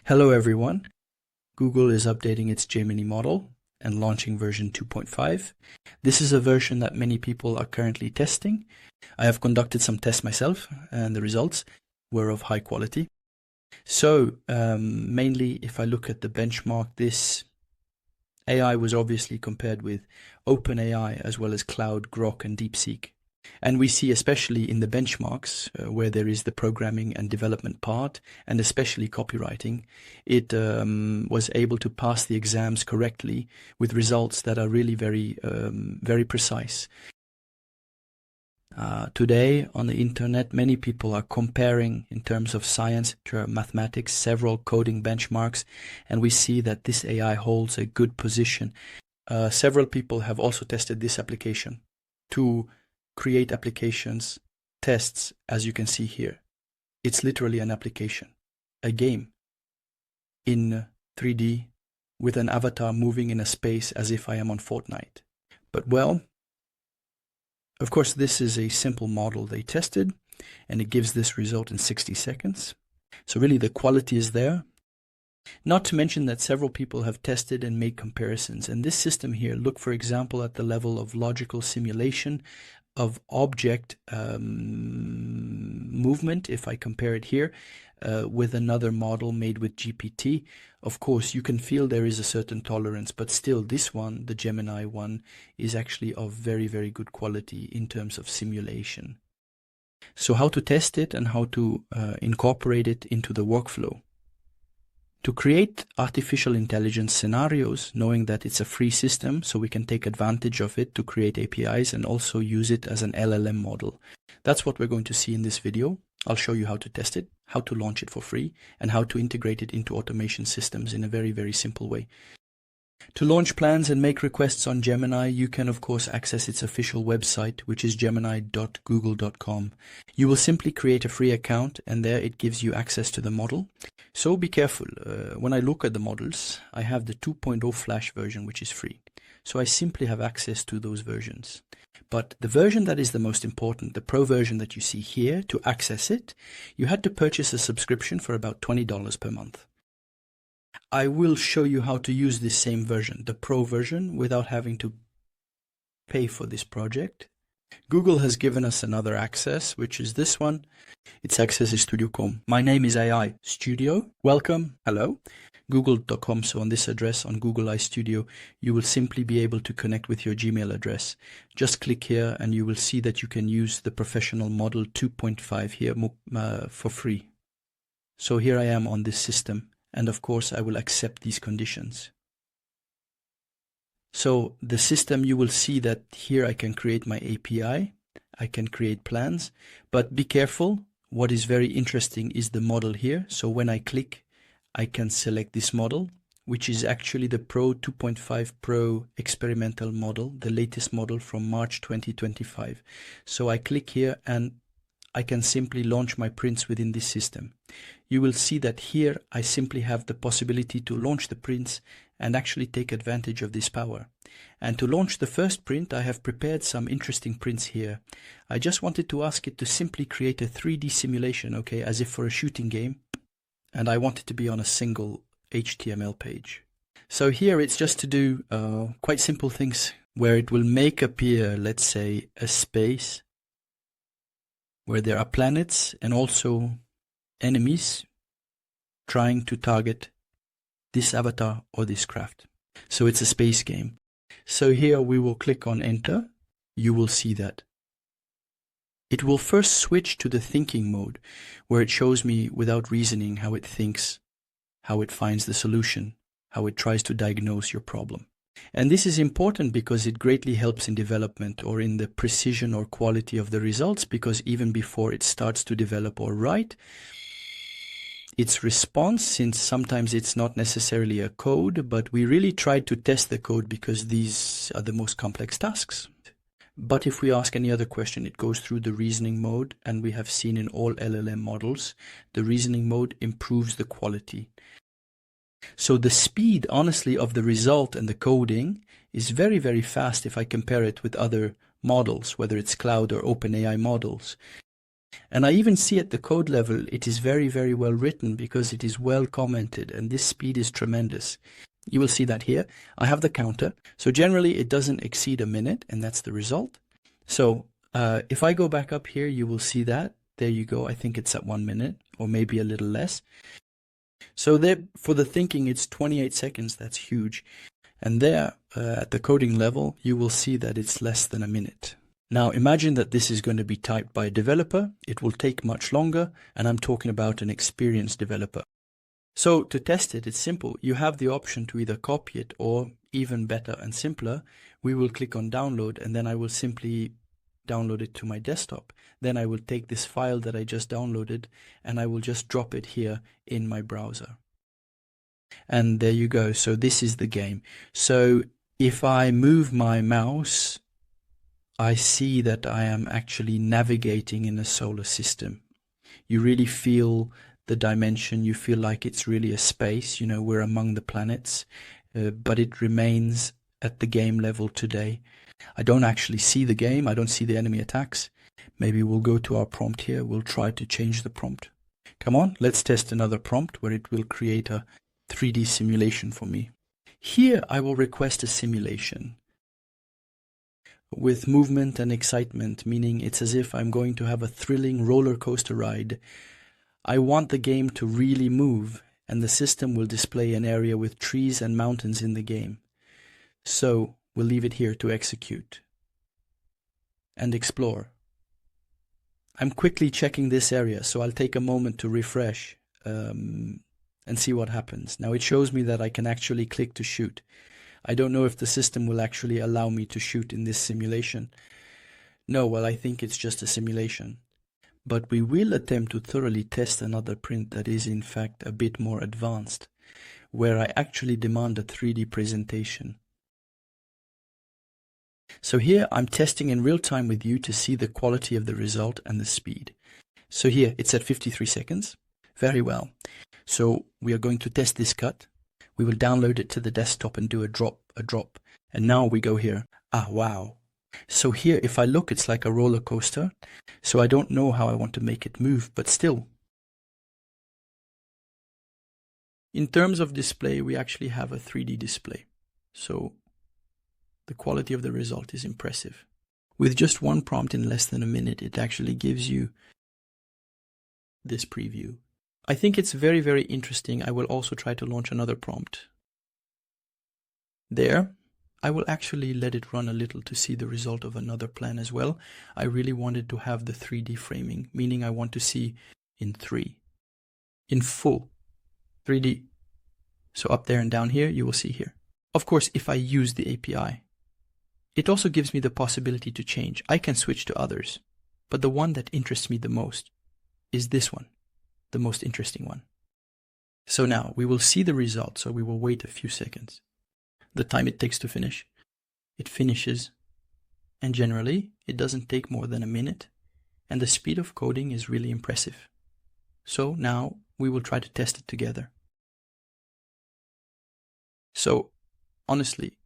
Hello everyone. Google is updating its Gemini model and launching version 2.5. This is a version that many people are currently testing. I have conducted some tests myself and the results were of high quality. So mainly if I look at the benchmark, this AI was obviously compared with OpenAI as well as Cloud, Grok and DeepSeek. And we see especially in the benchmarks where there is the programming and development part and especially copywriting, it was able to pass the exams correctly with results that are really very precise. Today on the internet, many people are comparing in terms of science to mathematics, several coding benchmarks, and we see that this AI holds a good position. Several people have also tested this application to create applications, tests, as you can see here. It's literally an application, a game in 3D with an avatar moving in a space as if I am on Fortnite. But well, of course, this is a simple model they tested, and it gives this result in 60 seconds. So really the quality is there. Not to mention that several people have tested and made comparisons. And this system here, look for example at the level of logical simulation of object movement. If I compare it here with another model made with GPT, of course you can feel there is a certain tolerance, but still this one, the Gemini one, is actually of very good quality in terms of simulation. So how to test it and how to incorporate it into the workflow. To create artificial intelligence scenarios, knowing that it's a free system, so we can take advantage of it to create APIs and also use it as an LLM model. That's what we're going to see in this video. I'll show you how to test it, how to launch it for free, and how to integrate it into automation systems in a very simple way. To launch plans and make requests on Gemini, you can of course access its official website, which is gemini.google.com. You will simply create a free account and there it gives you access to the model. So be careful. When I look at the models, I have the 2.0 Flash version, which is free. So I simply have access to those versions. But the version that is the most important, the Pro version that you see here, to access it, you had to purchase a subscription for about $20 per month. I will show you how to use this same version, the Pro version, without having to pay for this project. Google has given us another access, which is this one. Its access is Studio.com. My name is AI Studio. Welcome. Hello. Google.com. So on this address, on Google AI Studio, you will simply be able to connect with your Gmail address. Just click here and you will see that you can use the professional model 2.5 here for free. So here I am on this system. And of course, I will accept these conditions. So the system, you will see that here I can create my API, I can create plans, but be careful. What is very interesting is the model here. So when I click, I can select this model, which is actually the Pro 2.5 Pro experimental model, the latest model from March 2025. So I click here and I can simply launch my prints within this system. You will see that here I simply have the possibility to launch the prints and actually take advantage of this power. And to launch the first print, I have prepared some interesting prints here. I just wanted to ask it to simply create a 3D simulation, okay, as if for a shooting game. And I want it to be on a single HTML page. So here it's just to do quite simple things where it will make appear, let's say, a space where there are planets and also enemies trying to target this avatar or this craft. So it's a space game. So here we will click on enter. You will see that. It will first switch to the thinking mode, where it shows me without reasoning how it thinks, how it finds the solution, how it tries to diagnose your problem. And this is important because it greatly helps in development or in the precision or quality of the results, because even before it starts to develop or write, its response, since sometimes it's not necessarily a code, but we really tried to test the code because these are the most complex tasks. But if we ask any other question, it goes through the reasoning mode, and we have seen in all LLM models, the reasoning mode improves the quality. So the speed, honestly, of the result and the coding is very fast if I compare it with other models, whether it's cloud or OpenAI models. And I even see at the code level, it is very, very well written because it is well commented, and this speed is tremendous. You will see that here. I have the counter. So generally it doesn't exceed a minute, and that's the result. So if I go back up here, you will see that. There you go. I think it's at 1 minute or maybe a little less. So there, for the thinking, it's 28 seconds. That's huge. And there, at the coding level, you will see that it's less than a minute. Now imagine that this is going to be typed by a developer. It will take much longer, and I'm talking about an experienced developer. So to test it, it's simple. You have the option to either copy it, or even better and simpler, we will click on download, and then I will simply download it to my desktop. Then I will take this file that I just downloaded and I will just drop it here in my browser. And there you go. So this is the game. So if I move my mouse, I see that I am actually navigating in a solar system. You really feel the dimension. You feel like it's really a space. You know, we're among the planets, but it remains at the game level today. I don't actually see the game. I don't see the enemy attacks. Maybe we'll go to our prompt here. We'll try to change the prompt. Come on, let's test another prompt where it will create a 3D simulation for me. Here I will request a simulation with movement and excitement, meaning it's as if I'm going to have a thrilling roller coaster ride. I want the game to really move, and the system will display an area with trees and mountains in the game. So we'll leave it here to execute and explore. I'm quickly checking this area, so I'll take a moment to refresh and see what happens. Now it shows me that I can actually click to shoot. I don't know if the system will actually allow me to shoot in this simulation. No, well, I think it's just a simulation. But we will attempt to thoroughly test another print that is in fact a bit more advanced, where I actually demand a 3D presentation. So here I'm testing in real time with you to see the quality of the result and the speed. So here it's at 53 seconds. Very well. So we are going to test this cut. We will download it to the desktop and do a drop. And now we go here. Ah, wow. So here, if I look, it's like a roller coaster. So I don't know how I want to make it move, but still. In terms of display, we actually have a 3D display. So the quality of the result is impressive. With just one prompt in less than a minute, it actually gives you this preview. I think it's very, very interesting. I will also try to launch another prompt. There, I will actually let it run a little to see the result of another plan as well. I really wanted to have the 3D framing, meaning I want to see in full 3D. So up there and down here, you will see here. Of course, if I use the API, it also gives me the possibility to change. I can switch to others, but the one that interests me the most is this one, the most interesting one. So now we will see the result, so we will wait a few seconds. The time it takes to finish. It finishes, and generally it doesn't take more than a minute, and the speed of coding is really impressive. So now we will try to test it together. So honestly,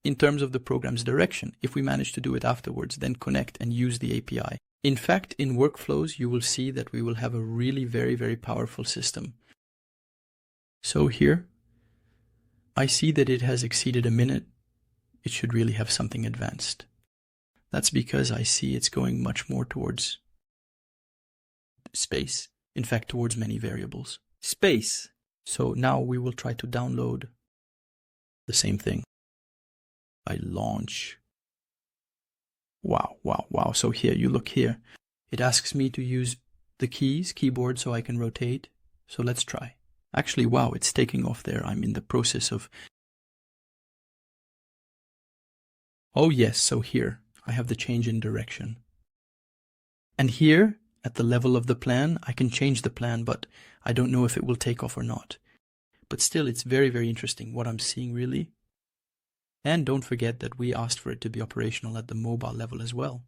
in terms of the program's direction, if we manage to do it afterwards, then connect and use the API. In fact, in workflows, you will see that we will have a really very, very powerful system. So here, I see that it has exceeded a minute. It should really have something advanced. That's because I see it's going much more towards space. In fact, towards many variables. Space. So now we will try to download the same thing. I launch. Wow. So here, you look here. It asks me to use the keyboard so I can rotate. So let's try. Actually, wow, it's taking off there. I'm in the process of... Oh yes, so here, I have the change in direction. And here, at the level of the plan, I can change the plan, but I don't know if it will take off or not. But still, it's very, very interesting what I'm seeing really. And don't forget that we asked for it to be operational at the mobile level as well.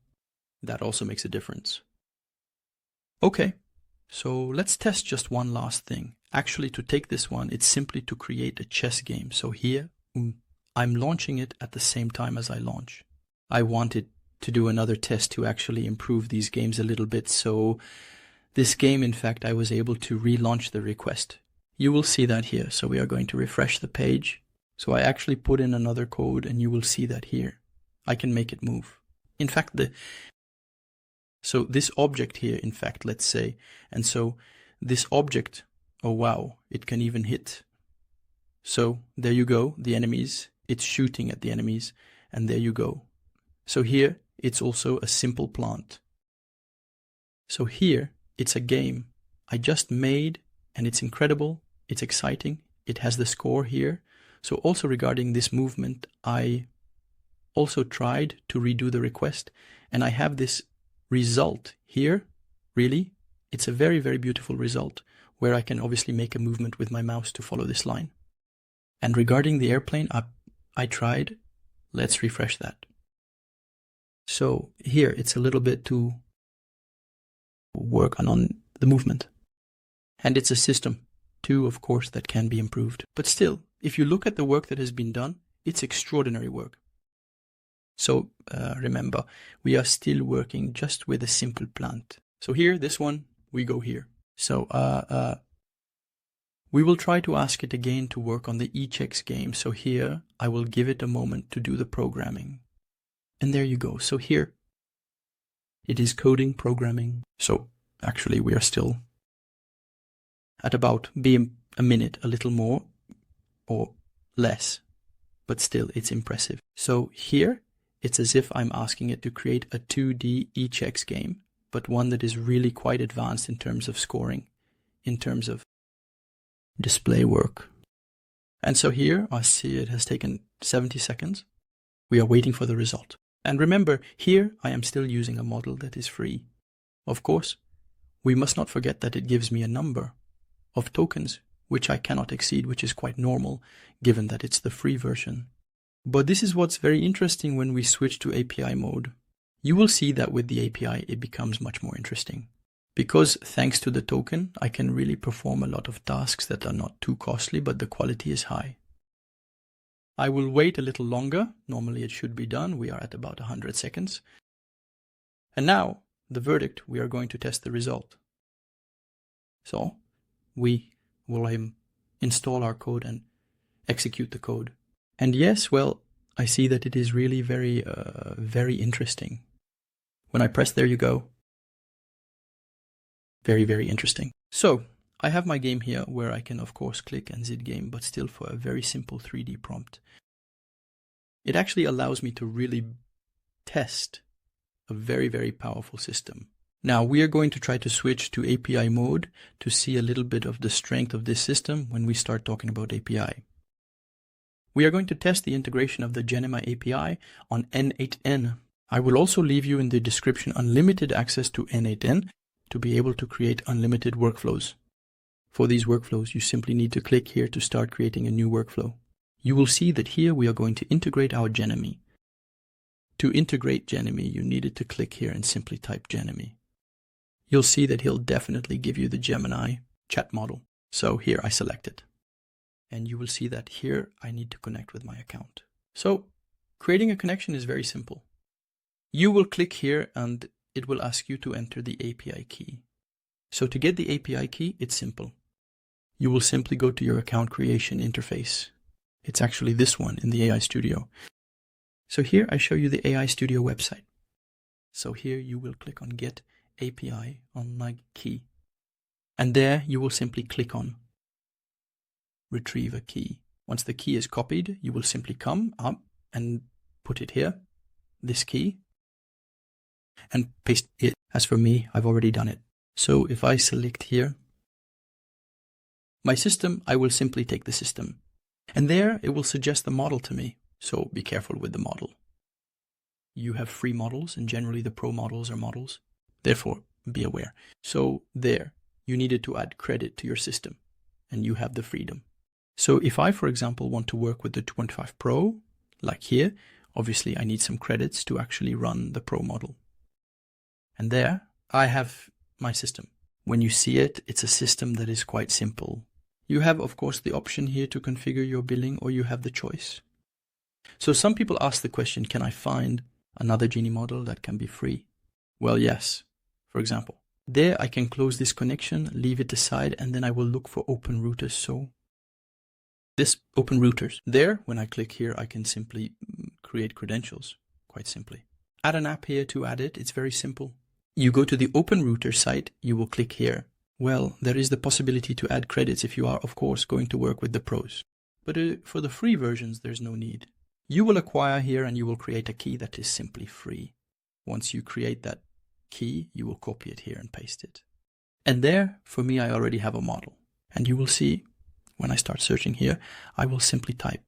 That also makes a difference. Okay, so let's test just one last thing. Actually, to take this one, it's simply to create a chess game. So here, I'm launching it at the same time as I launch. I want it to do another test to actually improve these games a little bit. So this game, in fact, I was able to relaunch the request. You will see that here. So we are going to refresh the page. So I actually put in another code and you will see that here. I can make it move. In fact, so this object here, in fact, let's say, and so this object, oh wow, it can even hit. So there you go, the enemies, it's shooting at the enemies, and there you go. So here, it's also a simple plant. So here, it's a game I just made, and it's incredible, it's exciting, it has the score here. So also regarding this movement, I also tried to redo the request, and I have this result here. Really, it's a very, very beautiful result, where I can obviously make a movement with my mouse to follow this line. And regarding the airplane, I tried. Let's refresh that. So here, it's a little bit to work on the movement. And it's a system, too, of course, that can be improved. But still, if you look at the work that has been done, it's extraordinary work. So remember, we are still working just with a simple plant. So here, this one, we go here. So we will try to ask it again to work on the eChecks game. So here, I will give it a moment to do the programming. And there you go. So here, it is coding, programming. So actually, we are still at about a minute, a little more or less, but still, it's impressive. So here, it's as if I'm asking it to create a 2D eChecks game, but one that is really quite advanced in terms of scoring, in terms of display work. And so here, I see it has taken 70 seconds. We are waiting for the result. And remember, here I am still using a model that is free. Of course, we must not forget that it gives me a number of tokens, which I cannot exceed, which is quite normal, given that it's the free version. But this is what's very interesting when we switch to API mode. You will see that with the API, it becomes much more interesting. Because thanks to the token, I can really perform a lot of tasks that are not too costly, but the quality is high. I will wait a little longer. Normally it should be done. We are at about 100 seconds. And now, the verdict, we are going to test the result. So, we will install our code and execute the code. And yes, well, I see that it is really very, very interesting. When I press there you go. Very, very interesting. So, I have my game here where I can of course click and zip game, but still for a very simple 3D prompt. It actually allows me to really test a very, very powerful system. Now we are going to try to switch to API mode to see a little bit of the strength of this system when we start talking about API. We are going to test the integration of the Gemini API on n8n. I will also leave you in the description unlimited access to n8n to be able to create unlimited workflows. For these workflows, you simply need to click here to start creating a new workflow. You will see that here we are going to integrate our Gemini. To integrate Gemini, you needed to click here and simply type Gemini. You'll see that he'll definitely give you the Gemini chat model. So here I select it. And you will see that here I need to connect with my account. So creating a connection is very simple. You will click here and it will ask you to enter the API key. So to get the API key, it's simple. You will simply go to your account creation interface. It's actually this one in the AI Studio. So here I show you the AI Studio website. So here you will click on Get API on my key. And there you will simply click on Retrieve a key. Once the key is copied, you will simply come up and put it here, this key, and paste it. As for me, I've already done it. So if I select here my system, I will simply take the system. And there it will suggest the model to me. So be careful with the model. You have free models, and generally the pro models are models. Therefore, be aware. So there, you needed to add credit to your system, and you have the freedom. So if I, for example, want to work with the 2.5 Pro, like here, obviously I need some credits to actually run the Pro model. And there, I have my system. When you see it, it's a system that is quite simple. You have, of course, the option here to configure your billing, or you have the choice. So some people ask the question, can I find another Genie model that can be free? Well, yes. For example, there I can close this connection, leave it aside, and then I will look for open routers. So this open routers. There, when I click here, I can simply create credentials, quite simply. Add an app here to add it. It's very simple. You go to the open router site, you will click here. Well, there is the possibility to add credits if you are, of course, going to work with the pros. But for the free versions, there's no need. You will acquire here and you will create a key that is simply free. Once you create that key, you will copy it here and paste it. And there, for me, I already have a model. And you will see, when I start searching here, I will simply type.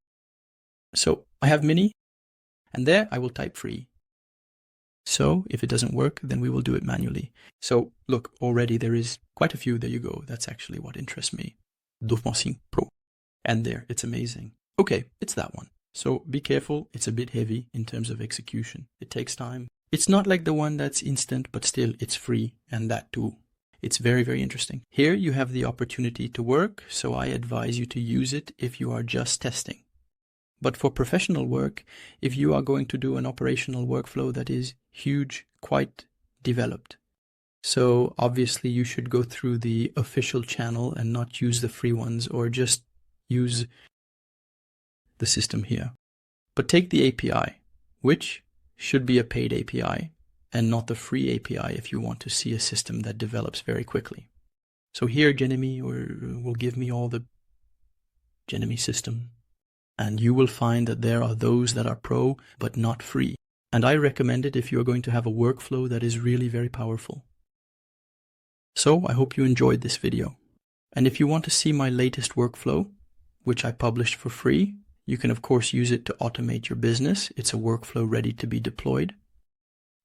So I have mini, and there I will type free. So if it doesn't work, then we will do it manually. So look, already there is quite a few. There you go. That's actually what interests me. 2.5 Pro. And there, it's amazing. Okay, it's that one. So be careful. It's a bit heavy in terms of execution. It takes time. It's not like the one that's instant, but still it's free. And that too. It's very, very interesting. Here you have the opportunity to work. So I advise you to use it if you are just testing. But for professional work, if you are going to do an operational workflow that is huge, quite developed. So obviously you should go through the official channel and not use the free ones or just use the system here. But take the API, which should be a paid API and not the free API if you want to see a system that develops very quickly. So here Gemini will give me all the Gemini system. And you will find that there are those that are pro, but not free. And I recommend it if you're going to have a workflow that is really very powerful. So I hope you enjoyed this video. And if you want to see my latest workflow, which I published for free, you can of course use it to automate your business. It's a workflow ready to be deployed.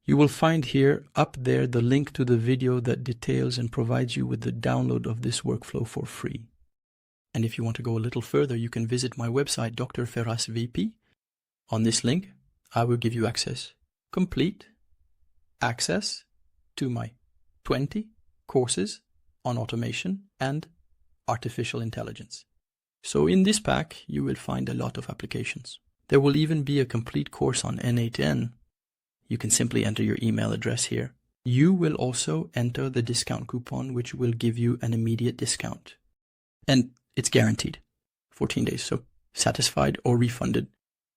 You will find here up there the link to the video that details and provides you with the download of this workflow for free. And if you want to go a little further, you can visit my website, dr-firas.vip. On this link, I will give you complete access to my 20 courses on automation and artificial intelligence. So in this pack, you will find a lot of applications. There will even be a complete course on n8n. You can simply enter your email address here. You will also enter the discount coupon, which will give you an immediate discount. And it's guaranteed. 14 days, so satisfied or refunded.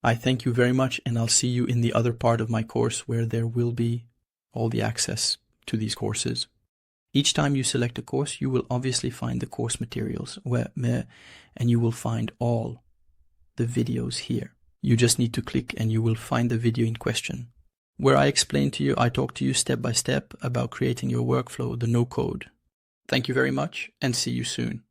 I thank you very much, and I'll see you in the other part of my course where there will be all the access to these courses. Each time you select a course, you will obviously find the course materials, and you will find all the videos here. You just need to click and you will find the video in question, where I explain to you, I talk to you step by step about creating your workflow, the no code. Thank you very much, and see you soon.